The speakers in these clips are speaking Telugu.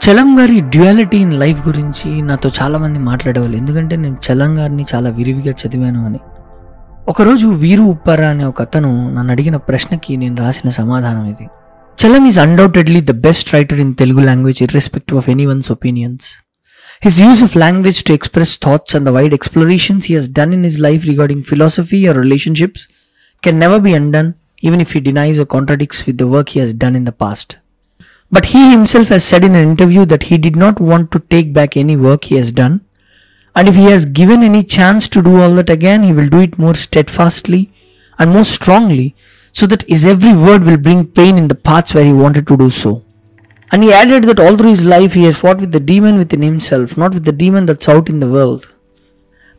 చలం గారి డ్యుయాలిటీ ఇన్ లైఫ్ గురించి నాతో చాలామంది మాట్లాడేవాళ్ళు, ఎందుకంటే నేను చలం గారిని చాలా విరివిగా చదివాను అని. ఒకరోజు వీరు ఉప్పారా అనే ఒక అతను నన్ను అడిగిన ప్రశ్నకి నేను రాసిన సమాధానం ఇది. Chalam is undoubtedly the best writer in Telugu language irrespective of anyone's opinions. His use of language to express thoughts and the wide explorations he has done in his life regarding philosophy or relationships can never be undone, even if he denies or contradicts with the work he has done in the past. But he himself has said in an interview that he did not want to take back any work he has done, and if he has given any chance to do all that again, he will do it more steadfastly and more strongly, so that his every word will bring pain in the paths where he wanted to do so. And he added that all through his life he has fought with the demon within himself, not with the demon that's out in the world.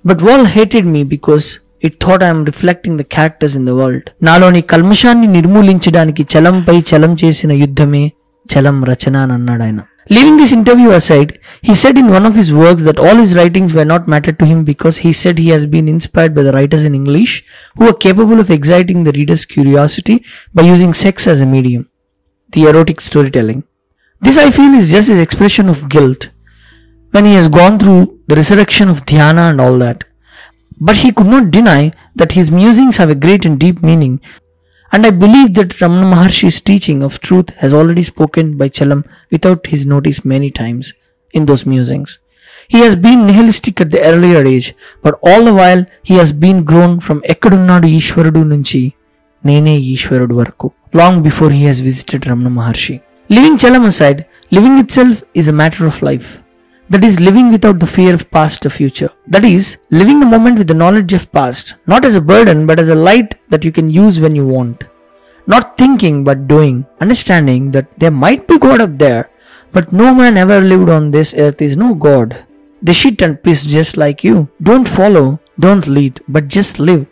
But world hated me because it thought I am reflecting the characters in the world. నాలోని కల్మషాన్ని నిర్మూలించడానికి చలంపై చలం చేసిన యుద్ధమే చలం రచన అని అన్నాడు ఆయన. Leaving this interview aside, he said in one of his works that all his writings were not mattered to him because he said he has been inspired by the writers in English who are capable of exciting the reader's curiosity by using sex as a medium, the erotic storytelling. This I feel is just his expression of guilt when he has gone through the resurrection of dhyana and all that. But he could not deny that his musings have a great and deep meaning, and I believe that Ramana Maharshi's teaching of truth has already spoken by Chalam without his notice many times in those musings. He has been nihilistic at the earlier age, but all the while he has been grown from Ekkadunnadu Ishwarudu nunchi Nene Ishwarudu varaku, long before he has visited Ramana Maharshi. Leaving Chalam aside, living itself is a matter of life. That is, living without the fear of past or future. That is, living the moment with the knowledge of past, not as a burden but as a light that you can use when you want. Not thinking but doing, understanding that there might be God up there, but no man ever lived on this earth is no God. They shit and piss just like you. Don't follow, don't lead, but just live.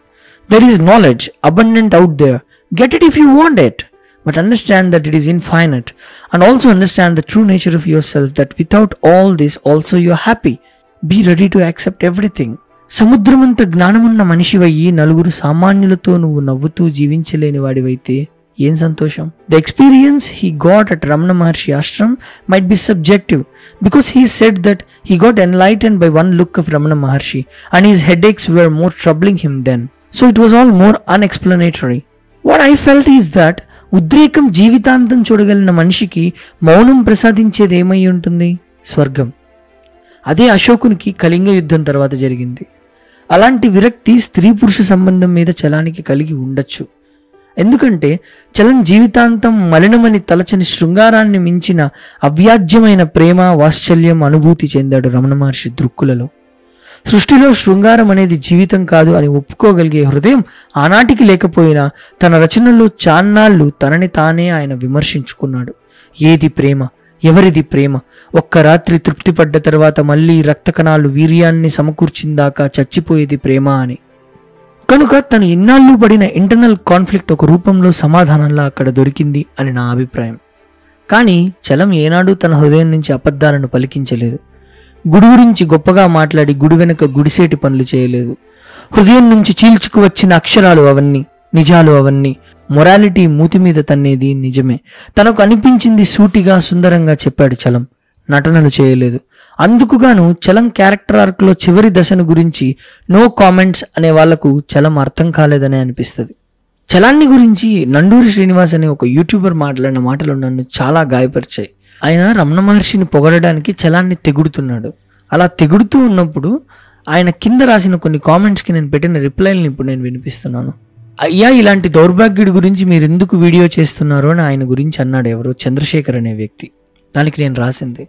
There is knowledge abundant out there. Get it if you want it. But understand that it is infinite, and also understand the true nature of yourself, that without all this also you are happy. Be ready to accept everything. సముద్రమంత జ్ఞానమున్న మనిషివయ్యి నలుగురు సామాన్యులతో నువ్వు నవ్వుతూ జీవించలేని వాడివైతే ఏం సంతోషం. The experience he got at Ramana Maharshi ashram might be subjective, because he said that he got enlightened by one look of Ramana Maharshi and his headaches were more troubling him then. So it was all more unexplanatory. What I felt is that ఉద్రేకం జీవితాంతం చూడగలిగిన మనిషికి మౌనం ప్రసాదించేది ఏమై ఉంటుంది? స్వర్గం. అదే అశోకునికి కళింగ యుద్ధం తర్వాత జరిగింది. అలాంటి విరక్తి స్త్రీ పురుష సంబంధం మీద చలానికి కలిగి ఉండొచ్చు. ఎందుకంటే చలం జీవితాంతం మలినమని తలచని శృంగారాన్ని మించిన అవ్యాజ్యమైన ప్రేమ వాత్సల్యం అనుభూతి చెందాడు రమణ మహర్షి దృక్కులలో. సృష్టిలో శృంగారం అనేది జీవితం కాదు అని ఒప్పుకోగలిగే హృదయం ఆనాటికి లేకపోయినా తన రచనల్లో చాన్నాళ్ళు తనని తానే ఆయన విమర్శించుకున్నాడు. ఏది ప్రేమ, ఎవరిది ప్రేమ? ఒక్క రాత్రి తృప్తిపడ్డ తర్వాత మళ్ళీ రక్త కణాలు వీర్యాన్ని సమకూర్చిందాకా చచ్చిపోయేది ప్రేమ అని. కనుక తను ఇన్నాళ్ళు పడిన ఇంటర్నల్ కాన్ఫ్లిక్ట్ ఒక రూపంలో సమాధానంలా అక్కడ దొరికింది అని నా అభిప్రాయం. కానీ చలం ఏనాడు తన హృదయం నుంచి అబద్ధాలను పలికించలేదు. గుడి గురించి గొప్పగా మాట్లాడి గుడి వెనుక గుడిసేటి పనులు చేయలేదు. హృదయం నుంచి చీల్చుకు వచ్చిన అక్షరాలు అవన్నీ, నిజాలు అవన్నీ. మొరాలిటీ మూతి మీద తన్నేది నిజమే. తనకు అనిపించింది సూటిగా సుందరంగా చెప్పాడు చలం. నటనలు చేయలేదు. అందుకుగాను చలం క్యారెక్టర్ ఆర్క్లో చివరి దశను గురించి నో కామెంట్స్ అనే వాళ్లకు చలం అర్థం కాలేదనే అనిపిస్తుంది. చలాన్ని గురించి నండూరి శ్రీనివాస్ అనే ఒక యూట్యూబర్ మాట్లాడిన మాటలు నన్ను చాలా గాయపరిచాయి. ఆయన రమణ మహర్షిని పొగడడానికి చలాన్ని తెగుడుతున్నాడు. అలా తెగుడుతూ ఉన్నప్పుడు ఆయన కింద రాసిన కొన్ని కామెంట్స్కి నేను పెట్టిన రిప్లైలను ఇప్పుడు నేను వినిపిస్తున్నాను. అయ్యా, ఇలాంటి దౌర్భాగ్యుడి గురించి మీరు ఎందుకు వీడియో చేస్తున్నారు అని ఆయన గురించి అన్నాడు ఎవరో, చంద్రశేఖర్ అనే వ్యక్తి. దానికి నేను రాసింది,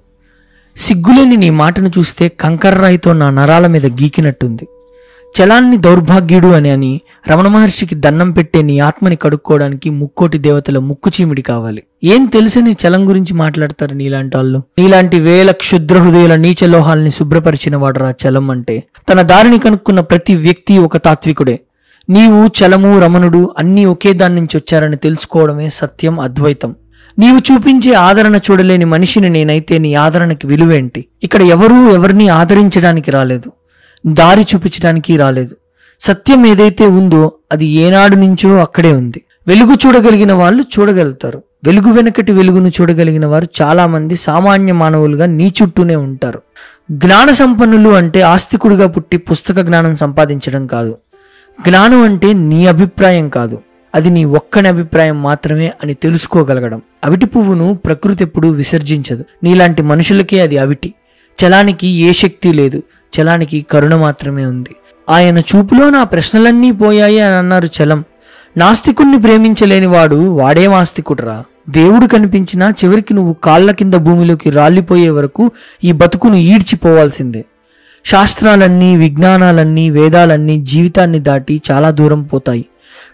సిగ్గులేని నీ మాటను చూస్తే కంకర్రాయితో నా నరాల మీద గీకినట్టుంది. చలాన్ని దౌర్భాగ్యుడు అని రమణ మహర్షికి దండం పెట్టే నీ ఆత్మని కడుక్కోవడానికి ముక్కోటి దేవతల ముక్కు చీమిడి కావాలి. ఏం తెలుసని చలం గురించి మాట్లాడతారు నీలాంటి వాళ్ళు? నీలాంటి వేల క్షుద్ర హృదయాల నీచలోహాల్ని శుభ్రపరిచిన వాడరా చలం అంటే. తన దారిని కనుక్కున్న ప్రతి వ్యక్తి ఒక తాత్వికుడే. నీవు, చలము, రమణుడు అన్నీ ఒకే దాని నుంచి వచ్చారని తెలుసుకోవడమే సత్యం, అద్వైతం. నీవు చూపించే ఆదరణ చూడలేని మనిషిని నేనైతే నీ ఆదరణకి విలువేంటి? ఇక్కడ ఎవరూ ఎవరిని ఆదరించడానికి రాలేదు, దారి చూపించడానికి రాలేదు. సత్యం ఏదైతే ఉందో అది ఏనాడు నుంచో అక్కడే ఉంది. వెలుగు చూడగలిగిన వాళ్ళు చూడగలుగుతారు, వెలుగు వెనకటి వెలుగును చూడగలిగిన వారు చాలామంది సామాన్య మానవులుగా నీ చుట్టూనే ఉంటారు. జ్ఞాన సంపన్నులు అంటే ఆస్తికుడిగా పుట్టి పుస్తక జ్ఞానం సంపాదించడం కాదు. జ్ఞానం అంటే నీ అభిప్రాయం కాదు, అది నీ ఒక్కని అభిప్రాయం మాత్రమే అని తెలుసుకోగలగడం. అవిటి పువ్వును ప్రకృతి ఎప్పుడూ విసర్జించదు. నీలాంటి మనుషులకే అది అవిటి. చలానికి ఏ శక్తి లేదు, చలానికి కరుణ మాత్రమే ఉంది. ఆయన చూపులో నా ప్రశ్నలన్నీ పోయాయి అని అన్నారు చలం. నాస్తికుణ్ణి ప్రేమించలేని వాడేం ఆస్తికుడురా? దేవుడు కనిపించినా చివరికి నువ్వు కాళ్ళ కింద భూమిలోకి రాలిపోయే వరకు ఈ బతుకును ఈడ్చిపోవాల్సిందే. శాస్త్రాలన్నీ, విజ్ఞానాలన్నీ, వేదాలన్నీ జీవితాన్ని దాటి చాలా దూరం పోతాయి.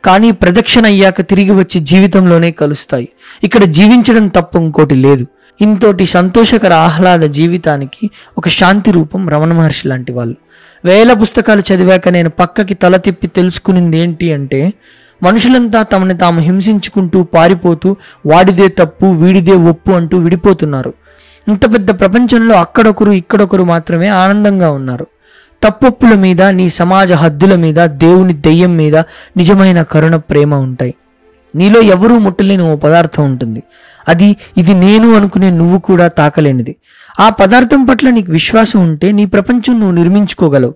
కానీ ప్రదక్షిణ అయ్యాక తిరిగి వచ్చి జీవితంలోనే కలుస్తాయి. ఇక్కడ జీవించడం తప్ప ఇంకోటి లేదు. ఇంతోటి సంతోషకర ఆహ్లాద జీవితానికి ఒక శాంతి రూపం రమణ మహర్షి లాంటి వాళ్ళు. వేల పుస్తకాలు చదివాక నేను పక్కకి తల తిప్పి తెలుసుకునింది ఏంటి అంటే, మనుషులంతా తమని తాము హింసించుకుంటూ పారిపోతూ వాడిదే తప్పు వీడిదే ఒప్పు అంటూ విడిపోతున్నారు. ఇంత పెద్ద ప్రపంచంలో అక్కడొకరు ఇక్కడొకరు మాత్రమే ఆనందంగా ఉన్నారు. తప్పొప్పుల మీద, నీ సమాజ హద్దుల మీద, దేవుని దెయ్యం మీద నిజమైన కరుణ, ప్రేమ ఉంటాయి. నీలో ఎవరూ ముట్టలేని ఓ పదార్థం ఉంటుంది. ఇది నేను అనుకునే నువ్వు కూడా తాకలేనిది. ఆ పదార్థం పట్ల నీకు విశ్వాసం ఉంటే నీ ప్రపంచం నువ్వు నిర్మించుకోగలవు.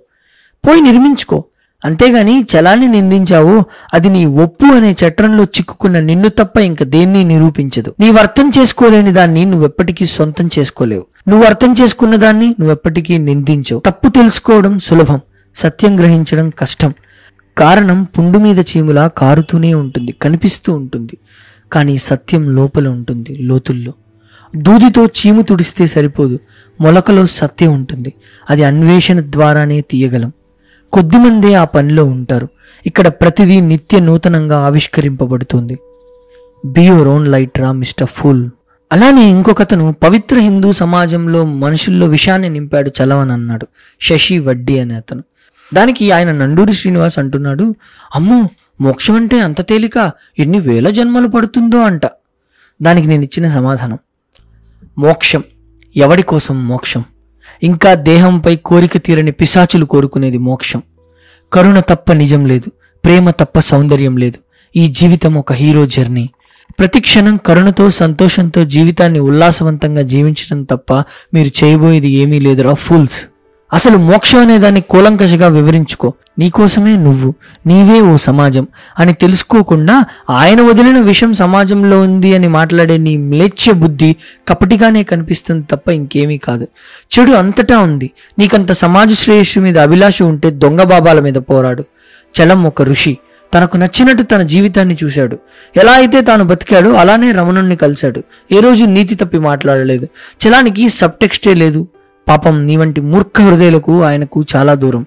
పోయి నిర్మించుకో. అంతేగాని చలాన్ని నిందించావో అది నీ ఒప్పు అనే చట్రంలో చిక్కుకున్న నిన్ను తప్ప ఇంక దేన్ని నిరూపించదు. నీవు అర్థం చేసుకోలేని దాన్ని నువ్వెప్పటికీ సొంతం చేసుకోలేవు. నువ్వు అర్థం చేసుకున్న దాన్ని నువ్వెప్పటికీ నిందించవు. తప్పు తెలుసుకోవడం సులభం, సత్యం గ్రహించడం కష్టం. కారణం పుండు మీద చీములా కారుతూనే ఉంటుంది, కనిపిస్తూ ఉంటుంది. కానీ సత్యం లోపల ఉంటుంది, లోతుల్లో. దూదితో చీము తుడిస్తే సరిపోదు, మొలకలో సత్యం ఉంటుంది. అది అన్వేషణ ద్వారానే తీయగలం. కొద్దిమందే ఆ పనిలో ఉంటారు. ఇక్కడ ప్రతిదీ నిత్య నూతనంగా ఆవిష్కరింపబడుతుంది. బీ యువర్ ఓన్ లైట్ రా మిస్టర్ ఫూల్. అలానే ఇంకొకతను పవిత్ర హిందూ సమాజంలో మనుషుల్లో విషాన్ని నింపాడు చలవని అన్నాడు, శశి వడ్డీ అనే అతను. దానికి ఆయన నండూరి శ్రీనివాస్ అంటున్నాడు, అమ్మో మోక్షం అంటే అంత తేలిక, ఎన్ని వేల జన్మలు పడుతుందో అంట. దానికి నేను ఇచ్చిన సమాధానం, మోక్షం ఎవడి కోసం మోక్షం? ఇంకా దేహంపై కోరిక తీరని పిశాచులు కోరుకునేది మోక్షం. కరుణ తప్ప నిజం లేదు, ప్రేమ తప్ప సౌందర్యం లేదు. ఈ జీవితం ఒక హీరో జర్నీ. ప్రతి క్షణం కరుణతో, సంతోషంతో జీవితాన్ని ఉల్లాసవంతంగా జీవించడం తప్ప మీరు చేయబోయేది ఏమీ లేదురా ఫూల్స్. అసలు మోక్షం అనే దాన్ని కూలంకషగా వివరించుకో. నీకోసమే నువ్వు, నీవే ఓ సమాజం అని తెలుసుకోకుండా ఆయన వదిలిన విషయం సమాజంలో ఉంది అని మాట్లాడే నీ మ్లేచ్ఛ బుద్ధి కపటిగానే కనిపిస్తుంది తప్ప ఇంకేమీ కాదు. చెడు అంతటా ఉంది. నీకంత సమాజ శ్రేయస్సు మీద అభిలాష ఉంటే దొంగ బాబాల మీద పోరాడు. చలం ఒక ఋషి. తనకు నచ్చినట్టు తన జీవితాన్ని చూశాడు. ఎలా అయితే తాను బతికాడో అలానే రమణుణ్ణి కలిశాడు. ఏ రోజు నీతి తప్పి మాట్లాడలేదు. చలానికి సబ్టెక్స్టే లేదు. పాపం నీ వంటి మూర్ఖ హృదయాలకు ఆయనకు చాలా దూరం.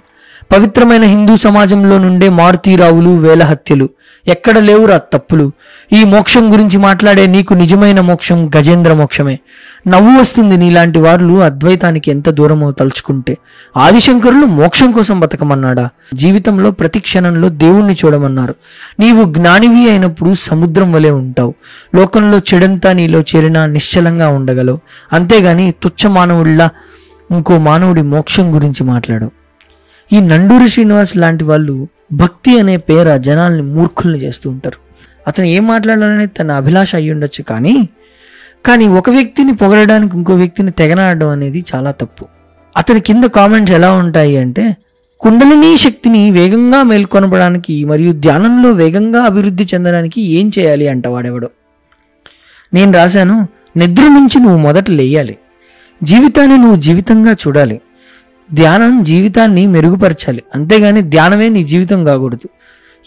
పవిత్రమైన హిందూ సమాజంలో నుండే మారుతీరావులు, వేల హత్యలు. ఎక్కడ లేవురా తప్పులు. ఈ మోక్షం గురించి మాట్లాడే నీకు నిజమైన మోక్షం గజేంద్ర మోక్షమే. నవ్వు వస్తుంది నీలాంటి వాళ్ళు అద్వైతానికి ఎంత దూరమో తలుచుకుంటే. ఆదిశంకరులు మోక్షం కోసం బతకమన్నాడా? జీవితంలో ప్రతి క్షణంలో దేవుణ్ణి చూడమన్నారు. నీవు జ్ఞానివి అయినప్పుడు సముద్రం వలె ఉంటావు. లోకంలో చెడంతా నీలో చేరినా నిశ్చలంగా ఉండగలవు. అంతేగాని తుచ్చ మానవుడిలా ఇంకో మానవుడి మోక్షం గురించి మాట్లాడవు. ఈ నండూరి శ్రీనివాస్ లాంటి వాళ్ళు భక్తి అనే పేర జనాల్ని మూర్ఖుల్ని చేస్తూ ఉంటారు. అతను ఏం మాట్లాడాలనే తన అభిలాష అయ్యి ఉండొచ్చు, కానీ ఒక వ్యక్తిని పొగడడానికి ఇంకో వ్యక్తిని తెగనాడడం అనేది చాలా తప్పు. అతని కింద కామెంట్స్ ఎలా ఉంటాయి అంటే, కుండలినీ శక్తిని వేగంగా మేల్కొనబడానికి మరియు ధ్యానంలో వేగంగా అభివృద్ధి చెందడానికి ఏం చేయాలి అంట వాడెవడో. నేను రాశాను, నిద్ర నుంచి నువ్వు మొదట లేయాలి. జీవితాన్ని నువ్వు జీవితంగా చూడాలి. ధ్యానం జీవితాన్ని మెరుగుపరచాలి. అంతేగాని ధ్యానమే నీ జీవితం కాకూడదు.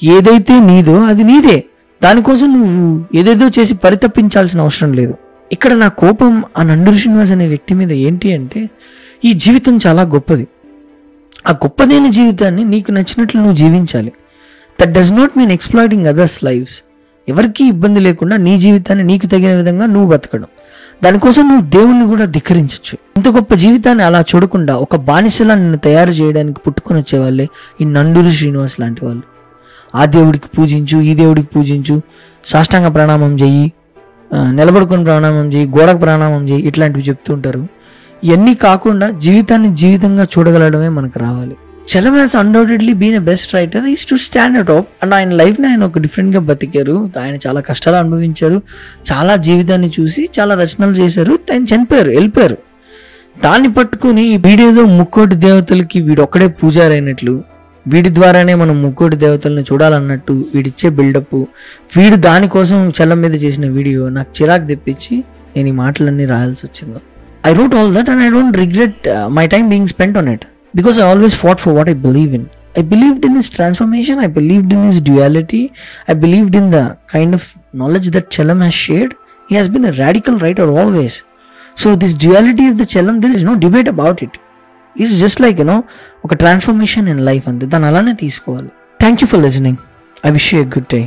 ఏదైతే నీదో అది నీదే. దానికోసం నువ్వు ఏదేదో చేసి పరితపించాల్సిన అవసరం లేదు. ఇక్కడ నా కోపం ఆ నండూరి శ్రీనివాస్ అనే వ్యక్తి మీద ఏంటి అంటే, ఈ జీవితం చాలా గొప్పది. ఆ గొప్పదైన జీవితాన్ని నీకు నచ్చినట్లు నువ్వు జీవించాలి. That does not mean exploiting others lives. ఎవరికీ ఇబ్బంది లేకుండా నీ జీవితాన్ని నీకు తగిన విధంగా నువ్వు బతకడం. దానికోసం నువ్వు దేవుణ్ణి కూడా ధిక్కరించవచ్చు. ఇంత గొప్ప జీవితాన్ని అలా చూడకుండా ఒక బానిసలా నిన్ను తయారు చేయడానికి పుట్టుకొని వచ్చేవాళ్ళే ఈ నండూరి శ్రీనివాస్ లాంటి వాళ్ళు. ఆ దేవుడికి పూజించు, ఈ దేవుడికి పూజించు, సాష్టాంగ ప్రణామం చెయ్యి, నిలబడుకొని ప్రణామం చెయ్యి, గోడకు ప్రణామం చెయ్యి, ఇట్లాంటివి చెప్తూ ఉంటారు. ఇవన్నీ కాకుండా జీవితాన్ని జీవితంగా చూడగలడమే మనకు రావాలి. Chalam has undoubtedly been a best writer, is to stand at top. And ఆయన లైఫ్ని ఆయన ఒక డిఫరెంట్గా బతికారు. ఆయన చాలా కష్టాలు అనుభవించారు, చాలా జీవితాన్ని చూసి చాలా రచనలు చేశారు. ఆయన చనిపోయారు, వెళ్ళిపోయారు. దాన్ని పట్టుకుని వీడేదో ముక్కోటి దేవతలకి వీడొక్కడే పూజారైనట్లు, వీడి ద్వారానే మనం ముక్కోటి దేవతలను చూడాలన్నట్టు వీడిచ్చే బిల్డప్, వీడు దానికోసం చలం మీద చేసిన వీడియో నాకు చిరాకు తెప్పించి నేను ఈ మాటలన్నీ రాయాల్సి వచ్చింది. I wrote all that and I don't regret my time being spent on it because I always fought for what I believe in. I believed in his transformation, I believed in his duality, I believed in the kind of knowledge that Chalam has shared. He has been a radical writer always. So this duality of the Chalam, there is no debate about it. It's just like, a transformation in life and then alane teesukovali. Thank you for listening. I wish you a good day.